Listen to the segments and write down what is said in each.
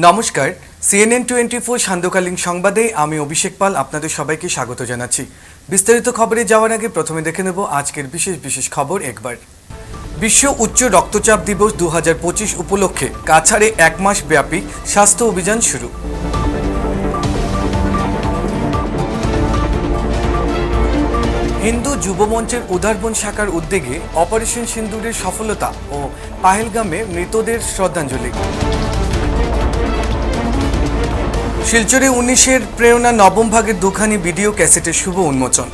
নমস্কার, CNN 24 সান্ধ্যকালীন সংবাদে আমি অভিষেক পাল আপনাদের সবাইকে স্বাগত জানাচ্ছি। বিস্তারিত খবরে যাওয়ার আগে প্রথমে দেখে নেব আজকের বিশেষ খবর একবার। বিশ্ব উচ্চ রক্তচাপ দিবস 2025 উপলক্ষে কাছাড়ে এক মাস ব্যাপী স্বাস্থ্য অভিযান শুরু। হিন্দু যুব মঞ্চের উদারবন শাখার উদ্যোগে অপারেশন সিন্দুরের সফলতা ও পাহেলগামে মৃতদের শ্রদ্ধাঞ্জলি। শিলচরে 19-এর প্রেরণা নবম ভাগের দুখানি ভিডিও ক্যাসেটের শুভ উন্মোচন।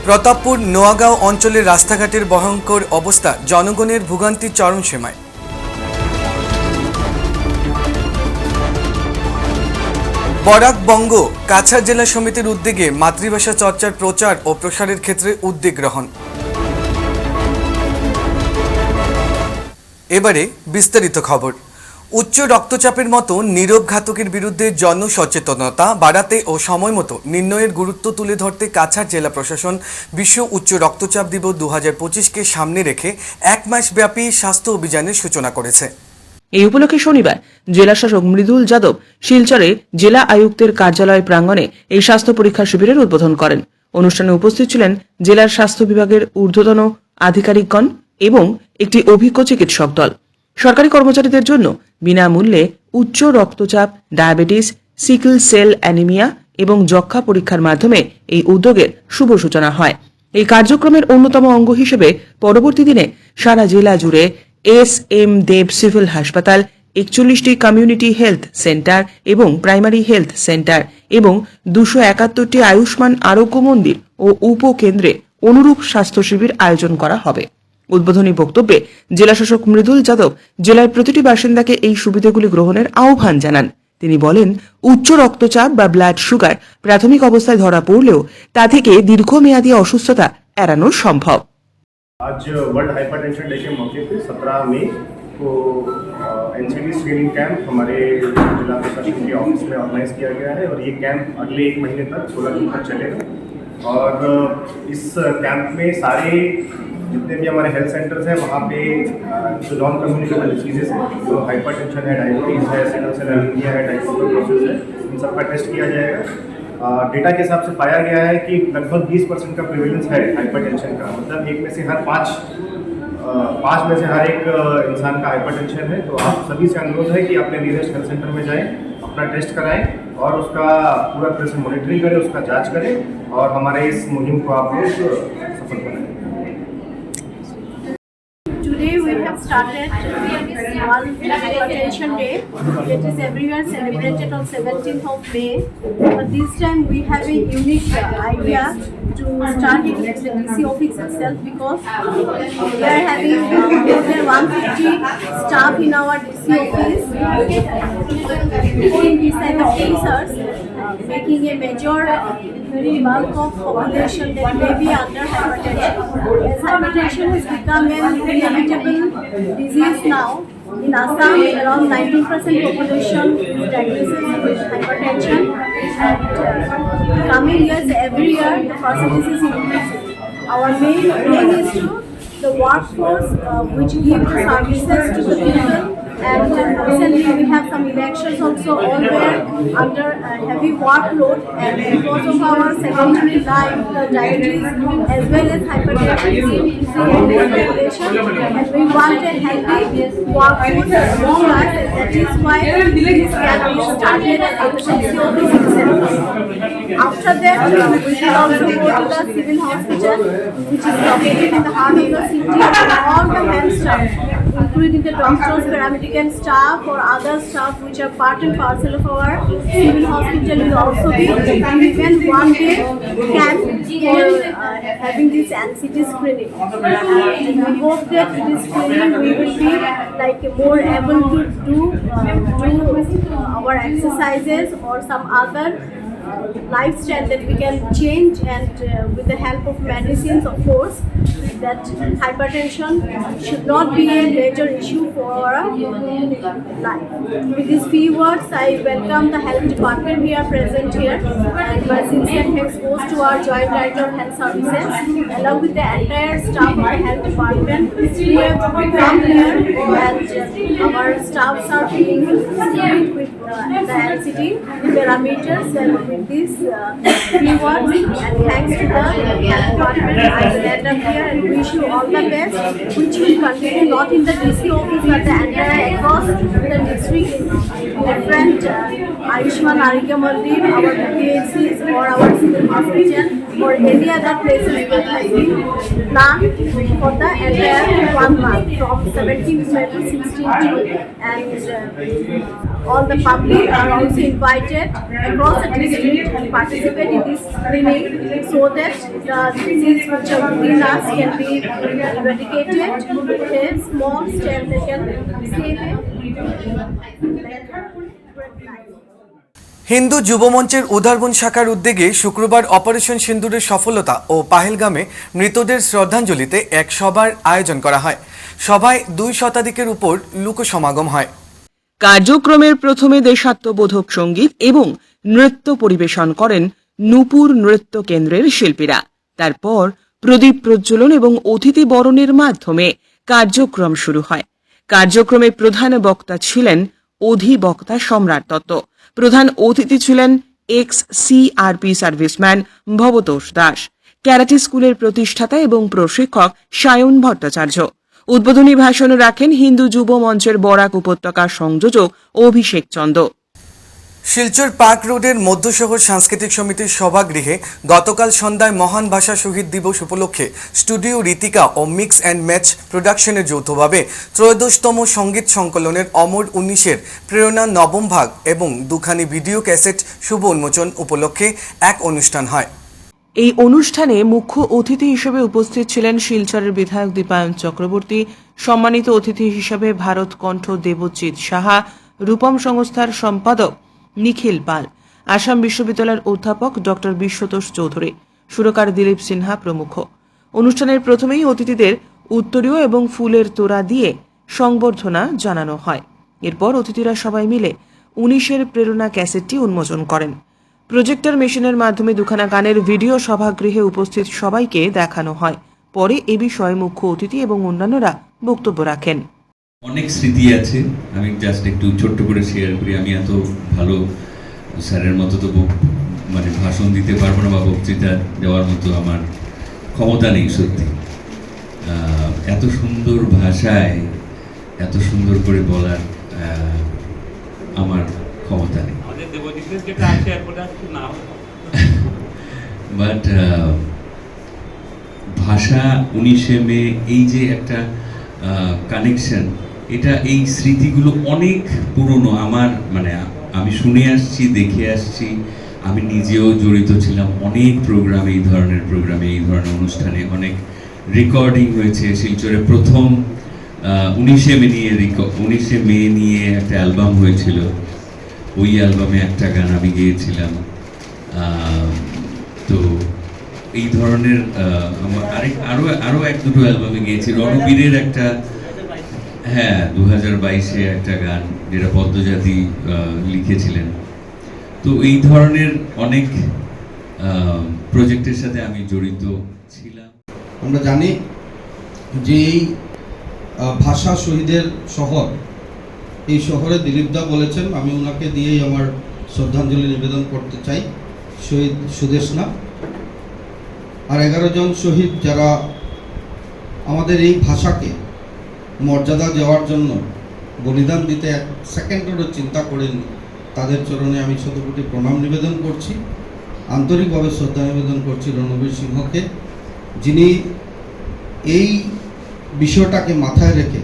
প্রতাপপুর নোয়াগাঁও অঞ্চলের রাস্তাঘাটের ভয়ঙ্কর অবস্থা জনগণের ভোগান্তির চরমসীমায়। বরাক বঙ্গ কাছাড় জেলা সমিতির উদ্যোগে মাতৃভাষা চর্চার প্রচার ও প্রসারের ক্ষেত্রে উদ্যোগ গ্রহণ। এবারে বিস্তারিত খবর। উচ্চ রক্তচাপের মতো নীরব ঘাতকের বিরুদ্ধে জনসচেতনতা বাড়াতে ও সময়মতো নির্ণয়ের গুরুত্ব তুলে ধরতে কাছাড় জেলা প্রশাসন বিশ্ব উচ্চ রক্তচাপ দিবস 2025-কে সামনে রেখে এক মাস ব্যাপী স্বাস্থ্য অভিযানের সূচনা করেছে। এই উপলক্ষে শনিবার জেলা শাসক মৃদুল যাদব শিলচরে জেলা আয়ুক্তের কার্যালয় প্রাঙ্গণে এই স্বাস্থ্য পরীক্ষা শিবিরের উদ্বোধন করেন। অনুষ্ঠানে উপস্থিত ছিলেন জেলার স্বাস্থ্য বিভাগের ঊর্ধ্বতন আধিকারিকগণ এবং একটি অভিজ্ঞ চিকিৎসক দল। সরকারি কর্মচারীদের জন্য বিনামূল্যে উচ্চ রক্তচাপ, ডায়াবেটিস, সিকল সেল অ্যানিমিয়া এবং যক্ষ্মা পরীক্ষার মাধ্যমে এই উদ্যোগের শুভ সূচনা হয়। এই কার্যক্রমের অন্যতম অঙ্গ হিসেবে পরবর্তী দিনে সারা জেলা জুড়ে SM দেব সিভিল হাসপাতাল, 41টি কমিউনিটি হেলথ সেন্টার এবং প্রাইমারি হেলথ সেন্টার এবং 271টি আয়ুষ্মান আরোগ্য মন্দির ও উপকেন্দ্রে অনুরূপ স্বাস্থ্য শিবির আয়োজন করা হবে। উদ্বোধনী বক্তব্যে জেলাশাসক মৃদুল যাদব জেলার প্রতিটি বাসিন্দাকে এই সুবিধাগুলি গ্রহণের আহ্বান জানান। তিনি বলেন, উচ্চ রক্তচাপ বা ব্লাড সুগার প্রাথমিক অবস্থায় ধরা পড়লেও তা থেকে দীর্ঘমেয়াদী অসুস্থতা এড়ানো সম্ভব। आज वर्ल्ड हाइपरटेंशन डे के मौके पे 17 मई को NCD स्क्रीनिंग कैंप हमारे जिला प्रशासन के ऑफिस में ऑर्गेनाइज किया गया है और ये कैंप अगले 1 महीने तक 16 दिन तक चलेगा। और इस कैंप में सारे जितने भी हमारे हेल्थ सेंटर्स हैं वहाँ पे जो नॉन कम्युनिकेबल डिजीजेस हैं, जो हाइपरटेंशन है, डायबिटीज़ है, सिकल सेल एनीमिया है, टाइफाइड है, इन सबका टेस्ट किया जाएगा। डेटा के हिसाब से पाया गया है कि लगभग 20% का प्रिवेलेंस है हाइपरटेंशन का। मतलब एक में से हर पाँच में से हर एक इंसान का हाइपरटेंशन है। तो आप सभी से अनुरोध है कि अपने नियरेस्ट हेल्थ सेंटर में जाएं, अपना टेस्ट कराएं और उसका पूरा तरह से मॉनिटरिंग करें, उसका जांच करें और हमारे इस मुहिम को आप लोग सफल बनाएं। Today we have started World Hypertension Day. It is everywhere celebrated on 17th of May. But this time we have a unique idea to start it at the DC office itself, because we are having more than 150 staff in our DC office, sitting beside the officers, making a major bulk of population that may be under hypertension. As hypertension has become an inevitable disease now, in Assam around 19% population is diagnosed with hypertension, and coming years every year the percentage is increasing. Our main aim is to the workforce which give the services to the people. And recently we have some elections also, all were under heavy workload, and because of our sedentary life, diabetes as well as hypertension is increasing in the population, and we want a healthy workforce among us. That is why this camp is started at the DC office itself. After that, we will also go to the civil hospital, which is located in the heart of the city, and all the health staff, including the doctors, paramedic and staff or other staff which are part and parcel of our civil hospital, will also be given one day camp for having this NCD screening. We hope that this screening we will be like more able to do our exercises or some other lifestyle that we can change, and with the help of medicines, of course, that hypertension should not be a major issue for our life. With these few words, I welcome the health department here present here, and my sincere thanks goes to our Joint Director of Health Services, along with the entire staff of the health department who have come here, and our staffs are being screened with the LCD parameters, and with this few words, and thanks to the health department, I will end up here and wish you all the best, which will continue not in the DC office but the entire across the district in different Ayushman Arigya Mandir, our PHCs or our civil hospital or any other places that has been planned for the entire 1 month from 17th May to 16th June, and all the public are also invited across the district to participate in this clinic so that the disease which are within us can be eradicated with a small step that can save a great life. Hindu যুব মঞ্চের উদারবন শাখার উদ্যোগে শুক্রবার operation সিন্দুরের সফলতা ও পাহেলগামে মৃতদের শ্রদ্ধাঞ্জলিতে এক সভার আয়োজন করা হয়। সভায় 2 শতাধিকের উপর লোক সমাগম হয়। কার্যক্রমের প্রথমে দেশাত্মবোধক সঙ্গীত এবং নৃত্য পরিবেশন করেন নূপুর নৃত্য কেন্দ্রের শিল্পীরা। তারপর প্রদীপ প্রজ্বলন এবং অতিথি বরণের মাধ্যমে কার্যক্রম শুরু হয়। কার্যক্রমে প্রধান বক্তা ছিলেন অধিবক্তা সম্রাট দত্ত। প্রধান অতিথি ছিলেন ex-CRP serviceman Bhabatosh Das, karate স্কুলের প্রতিষ্ঠাতা এবং প্রশিক্ষক সায়ন ভট্টাচার্য। উদ্বোধনী ভাষণ রাখেন হিন্দু যুব মঞ্চের বরাক উপত্যকা সংযোজক অভিষেক চন্দ। শিলচর পার্ক রোডের মধ্যশহর সাংস্কৃতিক সমিতির সভাগৃহে গতকাল সন্ধ্যায় মহান ভাষা শহীদ দিবস উপলক্ষে স্টুডিও রীতিকা ও মিক্স অ্যান্ড ম্যাচ প্রোডাকশনের যৌথভাবে 13তম সঙ্গীত সংকলনের অমর 19-এর প্রেরণা নবম ভাগ এবং দুখানি ভিডিও ক্যাসেট শুভ উন্মোচন উপলক্ষে এক অনুষ্ঠান হয়। এই অনুষ্ঠানে মুখ্য অতিথি হিসেবে উপস্থিত ছিলেন শিলচরের বিধায়ক দীপায়ন চক্রবর্তী, সম্মানিত অতিথি হিসেবে ভারত কণ্ঠ দেবজিৎ সাহা, রূপম সংস্থার সম্পাদক নিখিল পাল, আসাম বিশ্ববিদ্যালয়ের অধ্যাপক ডক্টর বিশ্বতোষ চৌধুরী, সুরকার দিলীপ সিনহা প্রমুখ। অনুষ্ঠানের প্রথমেই অতিথিদের উত্তরীয় এবং ফুলের তোড়া দিয়ে সংবর্ধনা জানানো হয়। এরপর অতিথিরা সবাই মিলে 19-এর প্রেরণা ক্যাসেটটি উন্মোচন করেন। প্রজেক্টর মেশিনের মাধ্যমে দুখানা গানের ভিডিও সভাগৃহে উপস্থিত সবাইকে দেখানো হয়। পরে এ বিষয়ে মুখ্য অতিথি এবং অন্যান্যরা বক্তব্য রাখেন। অনেক স্মৃতি আছে, আমি জাস্ট একটু ছোট্ট করে শেয়ার করি। আমি এত ভালো স্যারের মতো তো মানে ভাষণ দিতে পারবো না বা বক্তৃতা দেওয়ার মতো আমার ক্ষমতা নেই সত্যি। এত সুন্দর ভাষায় এত সুন্দর করে বলার আমার ক্ষমতা নেই। বাট ভাষা 19শে মে, এই যে একটা কানেকশন, এটা এই স্মৃতিগুলো অনেক পুরনো। আমার মানে আমি শুনে আসছি, দেখে আসছি, আমি নিজেও জড়িত ছিলাম অনেক প্রোগ্রামে, এই ধরনের অনুষ্ঠানে অনেক রেকর্ডিং হয়েছে। শিলচরে প্রথম 19শে মে নিয়ে একটা অ্যালবাম হয়েছিল, ওই অ্যালবামে একটা গান আমি গেয়েছিলাম। তো এই ধরনের আরো 1-2 অ্যালবামে গিয়েছি। রণবীরের একটা, হ্যাঁ 2022-এ একটা গান যেটা পদ্মজাতি লিখেছিলেন। তো এই ধরনের অনেক প্রজেক্টের সাথে আমি জড়িত ছিলাম। আমরা জানি যে এই ভাষা শহীদের শহর, এই শহরে দিলীপদা বলেছেন, আমি ওনাকে দিয়েই আমার শ্রদ্ধাঞ্জলি নিবেদন করতে চাই। শহীদ সুদেশনা আর 11 জন শহীদ যারা আমাদের এই ভাষাকে মর্যাদা দেওয়ার জন্য বলিদান দিতে এক সেকেন্ডেরও চিন্তা করেননি, তাদের চরণে আমি শতকোটি প্রণাম নিবেদন করছি। আন্তরিকভাবে শ্রদ্ধা নিবেদন করছি রণবীর সিংহকে, যিনি এই বিষয়টাকে মাথায় রেখে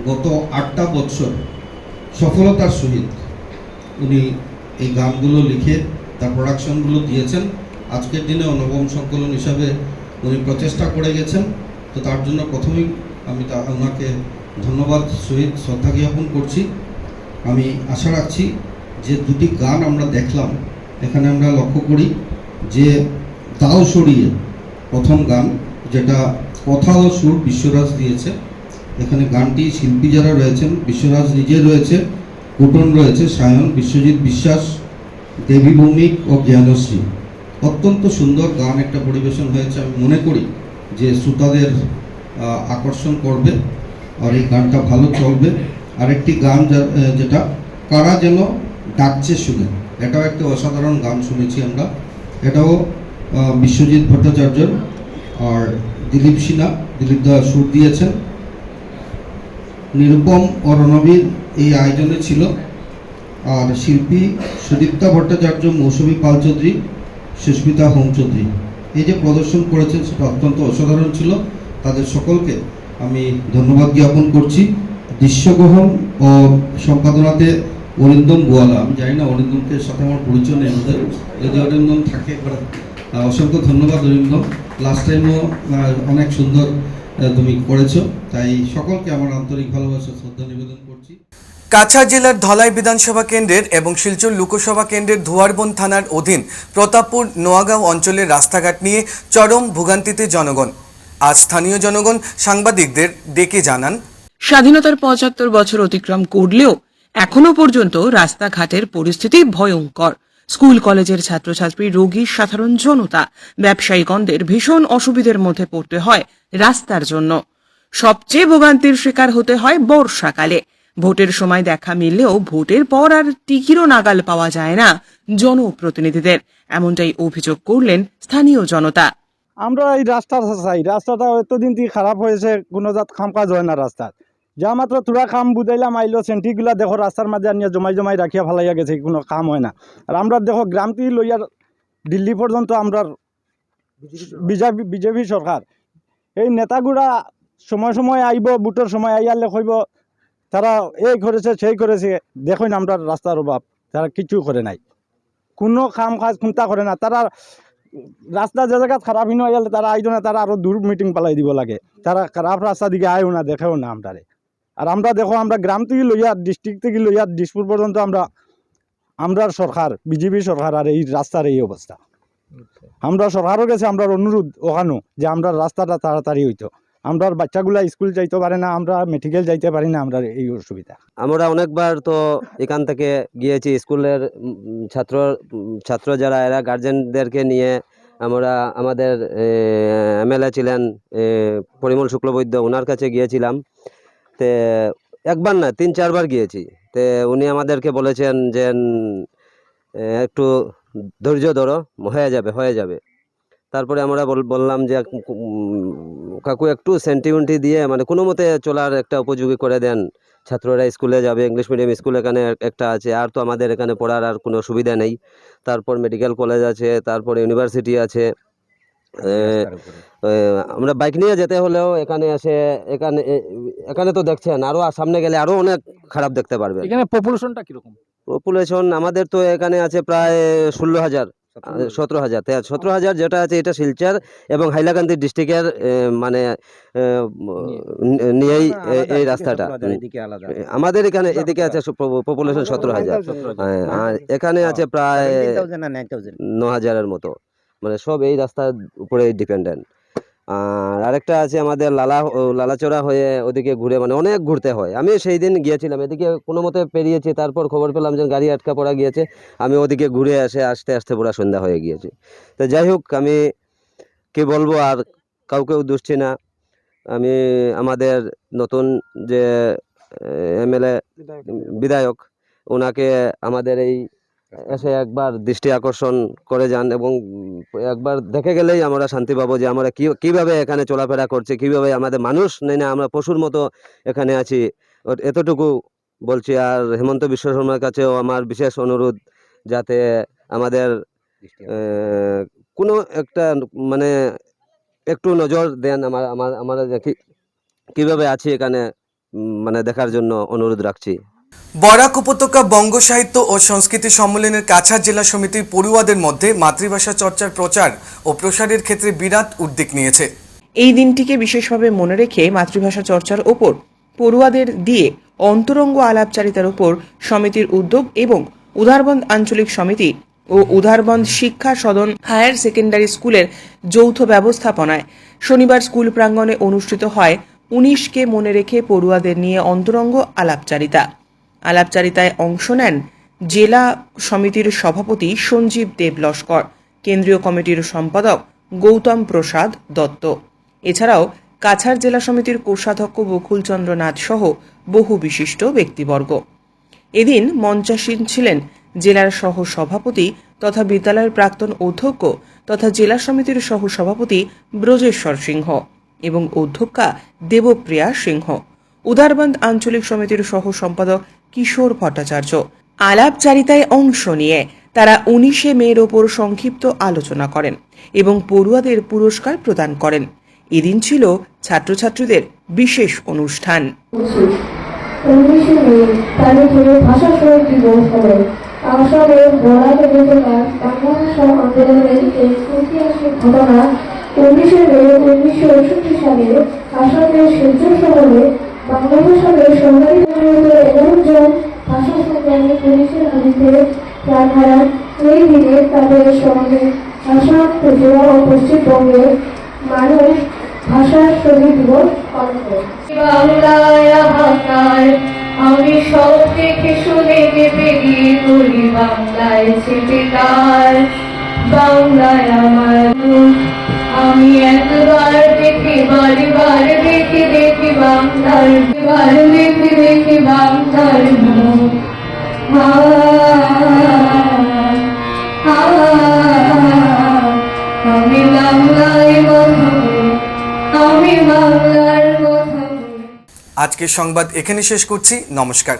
গত 8টা বছর সফলতার সহিত উনি এই গানগুলো লিখে তার প্রোডাকশনগুলো দিয়েছেন। আজকের দিনে নবম সংকলন হিসাবে উনি প্রচেষ্টা করে গেছেন। তো তার জন্য প্রথমেই আমি ওনাকে ধন্যবাদ সহিত শ্রদ্ধা জ্ঞাপন করছি। আমি আশা রাখছি যে 2টি গান আমরা দেখলাম, এখানে আমরা লক্ষ্য করি যে দাও সরিয়ে প্রথম গান, যেটা কথা ও সুর বিশ্বরাজ দিয়েছে। এখানে গানটি শিল্পী যারা রয়েছেন, বিশ্বরাজ নিজে রয়েছে, কুটন রয়েছে, সায়ন, বিশ্বজিৎ বিশ্বাস, দেবী ভৌমিক ও জ্ঞানশ্রী। অত্যন্ত সুন্দর গান একটা পরিবেশন হয়েছে। আমি মনে করি যে শ্রোতাদের আকর্ষণ করবে আর এই গানটা ভালো চলবে। আরেকটি গান যেটা কারা যেন ডাকছে শুনে, এটাও একটা অসাধারণ গান শুনেছি আমরা। এটাও বিশ্বজিৎ ভট্টাচার্যর আর দিলীপ সিনহা, দিলীপ দা সুর দিয়েছেন। নিরুপম ও রণবীর এই আয়োজনে ছিল। আর শিল্পী সুদীপ্তা ভট্টাচার্য, মৌসুমী পাল চৌধুরী, সুস্মিতা হোম চৌধুরী এই যে প্রদর্শন করেছেন সেটা অত্যন্ত অসাধারণ ছিল। তাদের সকলকে আমি ধন্যবাদ জ্ঞাপন করছি। দৃশ্যগ্রহণ ও সম্পাদনাতে অরিন্দম গোয়ালা। আমি জানি না অরিন্দমকে সাথে আমার পরিচয় নেই, আমাদের যদি অরিন্দম থাকে অসংখ্য ধন্যবাদ অরিন্দম। লাস্ট টাইমও অনেক সুন্দর তুমি করেছো, তাই সকলকে আমার আন্তরিক ভালোবাসা শ্রদ্ধা নিবেদন করছি। কাছাড় জেলার ধলাই বিধানসভা কেন্দ্রের এবং শিলচর লোকসভা কেন্দ্রের ধোয়ারবন থানার অধীন প্রতাপপুর নোয়াগাঁও অঞ্চলের রাস্তাঘাট নিয়ে চরম ভোগান্তিতে জনগণ। আজ স্থানীয় জনগণ সাংবাদিকদের ডেকে জানান, স্বাধীনতার ৭৫ বছর অতিক্রম করলেও এখনো পর্যন্ত রাস্তাঘাটের পরিস্থিতি ভয়ঙ্কর। স্কুল কলেজের ছাত্রছাত্রী, রোগী, সাধারণ জনতা, ব্যবসায়ীগণদের ভীষণ অসুবিধার মধ্যে পড়তে হয় রাস্তার জন্য। সবচেয়ে ভোগান্তির শিকার হতে হয় বর্ষাকালে। ভোটের সময় দেখা মিললেও ভোটের পর আর টিকিরও নাগাল পাওয়া যায় না জনপ্রতিনিধিদের, এমনটাই অভিযোগ করলেন স্থানীয় জনতা। আমরা এই রাস্তাটা চাই, রাস্তাটা এতদিন থেকে খারাপ হয়েছে, কোনো জাত কাম কাজ হয় না রাস্তার। যা মাত্র তোরা কাম বুঝাইলাম আইলো, সেন্টিগুলা দেখো রাস্তার মাঝে আনিয়া জমাই জমাই রাখিয়া ফেলাইয়া গেছে, কোনো কাম হয় না। আর আমরা দেখো গ্রাম থেকে লইয়ার দিল্লি পর্যন্ত আমরা বিজেপি সরকার, এই নেতাগুলা সময় সময় আইব, ভোটের সময় আইয়ালে কইব তারা এই করেছে সেই করেছে। দেখুন আমরা রাস্তার অভাব, তারা কিছু করে নাই, কোনো কাম কাজ চিন্তা করে না। তারা রাস্তা যে জায়গা খারাপ হিন হয়ে গেলে তারা আইতো না, তারা আরো দূর মিটিং পালাই দিব লাগে। তারা খারাপ রাস্তা দিকে আয়ও না, দেখেও না আমরারে। আর আমরা দেখো আমরা গ্রাম থেকে লইয়া ডিস্ট্রিক্ট থেকে লইয়া দিসপুর পর্যন্ত আমরা সরকার, বিজেপি সরকার, আর এই রাস্তার এই অবস্থা। আমরা সরকারও গেছে, আমরা অনুরোধ ওখানো যে আমরা রাস্তাটা তাড়াতাড়ি হইতো। আমরা বাচ্চাগুলা স্কুল যাইতে পারে না, আমরা মেডিকেল যাইতে পারি না, আমরা এই অসুবিধা। আমরা অনেকবার তো এখান থেকে গিয়েছি, স্কুলের ছাত্র যারা এরা গার্জেনদেরকে নিয়ে আমরা আমাদের এমএলএ ছিলেন পরিমল শুক্লবৈদ্য, ওনার কাছে গিয়েছিলাম। তে একবার না ৩-৪ বার গিয়েছি। তে উনি আমাদেরকে বলেছেন যে একটু ধৈর্য ধরো, হয়ে যাবে। তারপরে আমরা বললাম যে কাকু একটু সেন্টিমেন্টি দিয়ে মানে কোনো মতে চলার একটা উপযোগী করে দেন, ছাত্ররা স্কুলে যাবে, ইংলিশ মিডিয়াম স্কুল এখানে একটা আছে, আর তো আমাদের এখানে পড়ার আর কোনো সুবিধা নেই। তারপর মেডিকেল কলেজ আছে, তারপর ইউনিভার্সিটি আছে। আমরা বাইক নিয়ে যেতে হলেও এখানে তো দেখছেন, আরো সামনে গেলে আরো অনেক খারাপ দেখতে পারবে। এখানে পপুলেশনটা কিরকম? পপুলেশন আমাদের তো এখানে আছে প্রায় 17,000 যেটা আছে এটা শিলচর এবং হাইলাকান্দি ডিস্ট্রিক্টের মানে নিয়েই এই রাস্তাটা। আমাদের এখানে এদিকে আছে পপুলেশন 17,000, আর এখানে আছে প্রায় 9,000-এর মতো, মানে সব এই রাস্তার উপরে ডিপেন্ডেন্ট। আর আরেকটা আছে আমাদের লালাচড়া হয়ে ওদিকে ঘুরে, মানে অনেক ঘুরতে হয়। আমি সেই দিন গিয়েছিলাম, এদিকে কোনো মতে পেরিয়েছি, তারপর খবর পেলাম যে গাড়ি আটকা পড়া গিয়েছে। আমি ওদিকে ঘুরে আসতে আসতে পুরো সন্ধ্যা হয়ে গিয়েছে। তো যাই হোক, আমি কি বলবো, আর কাউকেও দুষছি না। আমি আমাদের নতুন যে এমএলএ বিধায়ক, ওনাকে আমাদের এই এসে একবার দৃষ্টি আকর্ষণ করে যান, এবং একবার দেখে গেলেই আমরা শান্তি পাবো যে আমরা কিভাবে এখানে চলাফেরা করছি, কিভাবে আমাদের মানুষ নেই না, আমরা পশুর মতো এখানে আছি। এতটুকু বলছি। আর হেমন্ত বিশ্ব শর্মার কাছেও আমার বিশেষ অনুরোধ, যাতে আমাদের কোনো একটা মানে একটু নজর দেন, আমরা কিভাবে আছি এখানে মানে দেখার জন্য অনুরোধ রাখছি। বরাক উপত্যকা বঙ্গ সাহিত্য ও সংস্কৃতি সম্মেলনের কাছাড় জেলা সমিতির পড়ুয়াদের মধ্যে মাতৃভাষা চর্চার প্রচার ও প্রসারের ক্ষেত্রে বিরাট উদ্যোগ নিয়েছে। এই দিনটিকে বিশেষভাবে মনে রেখে মাতৃভাষা চর্চার ওপর পড়ুয়াদের দিয়ে অন্তরঙ্গ আলাপচারিতার উপর সমিতির উদ্যোগ এবং উদারবন্দ আঞ্চলিক সমিতি ও উদারবন্দ শিক্ষা সদন হায়ার সেকেন্ডারি স্কুলের যৌথ ব্যবস্থাপনায় শনিবার স্কুল প্রাঙ্গণে অনুষ্ঠিত হয় 19কে মনে রেখে পড়ুয়াদের নিয়ে অন্তরঙ্গ আলাপচারিতায় অংশ নেন জেলা সমিতির সভাপতি সঞ্জীব দেব লস্কর, কেন্দ্রীয় কমিটির সম্পাদক গৌতম প্রসাদ দত্ত, এছাড়াও কাছাড় জেলা সমিতির কোষাধ্যক্ষ বকুলচন্দ্র নাথ সহ বহু বিশিষ্ট ব্যক্তিবর্গ। এদিন মঞ্চাসীন ছিলেন জেলার সহ সভাপতি তথা বিদ্যালয়ের প্রাক্তন অধ্যক্ষ তথা জেলা সমিতির সহ সভাপতি ব্রজেশ্বর সিংহ এবং অধ্যক্ষা দেবপ্রিয়া সিংহ, উদারবন্দ আঞ্চলিক সমিতির সহ সম্পাদক কিশোর ভট্টাচার্য। আলাপচারিতায় অংশ নিয়ে তারা 19শে মের ওপর সংক্ষিপ্ত আলোচনা করেন এবং পড়ুয়াদের পুরস্কার প্রদান করেন। এদিন ছিল ছাত্রছাত্রীদের বিশেষ অনুষ্ঠান। 19শে মে তারিখে ভাষা শহীদ দিবস হবে। আসামের বরাক উপজেলার বাংলা ভাষা আন্দোলনের এই ঐতিহাসিক ঘটনা 19শে মে 1961 সালে আসামের শিলচর শহরে বাংলা ভাষার সরকারি 11 জন ভাষা সংগ্রামী পুলিশের হাতে প্রাণ হারান। এই দিনে তাদের সঙ্গে আসাম, ত্রিপুরা ও পশ্চিমবঙ্গের মানুষ ভাষার শহীদ দিবস পালন করে। আমি সব দেখে শুনে কেঁপে গিয়ে করি বাংলায় ছেপেকার, বাংলায় আমার মুখ আমি একবার দেখি বারবার দেখি বাংলার বার দেখি বাংলার মুখ। আমি বাংলায় কথা বলি, আমি বাংলার কথা বলি। আজকের সংবাদ এখানে শেষ করছি। নমস্কার।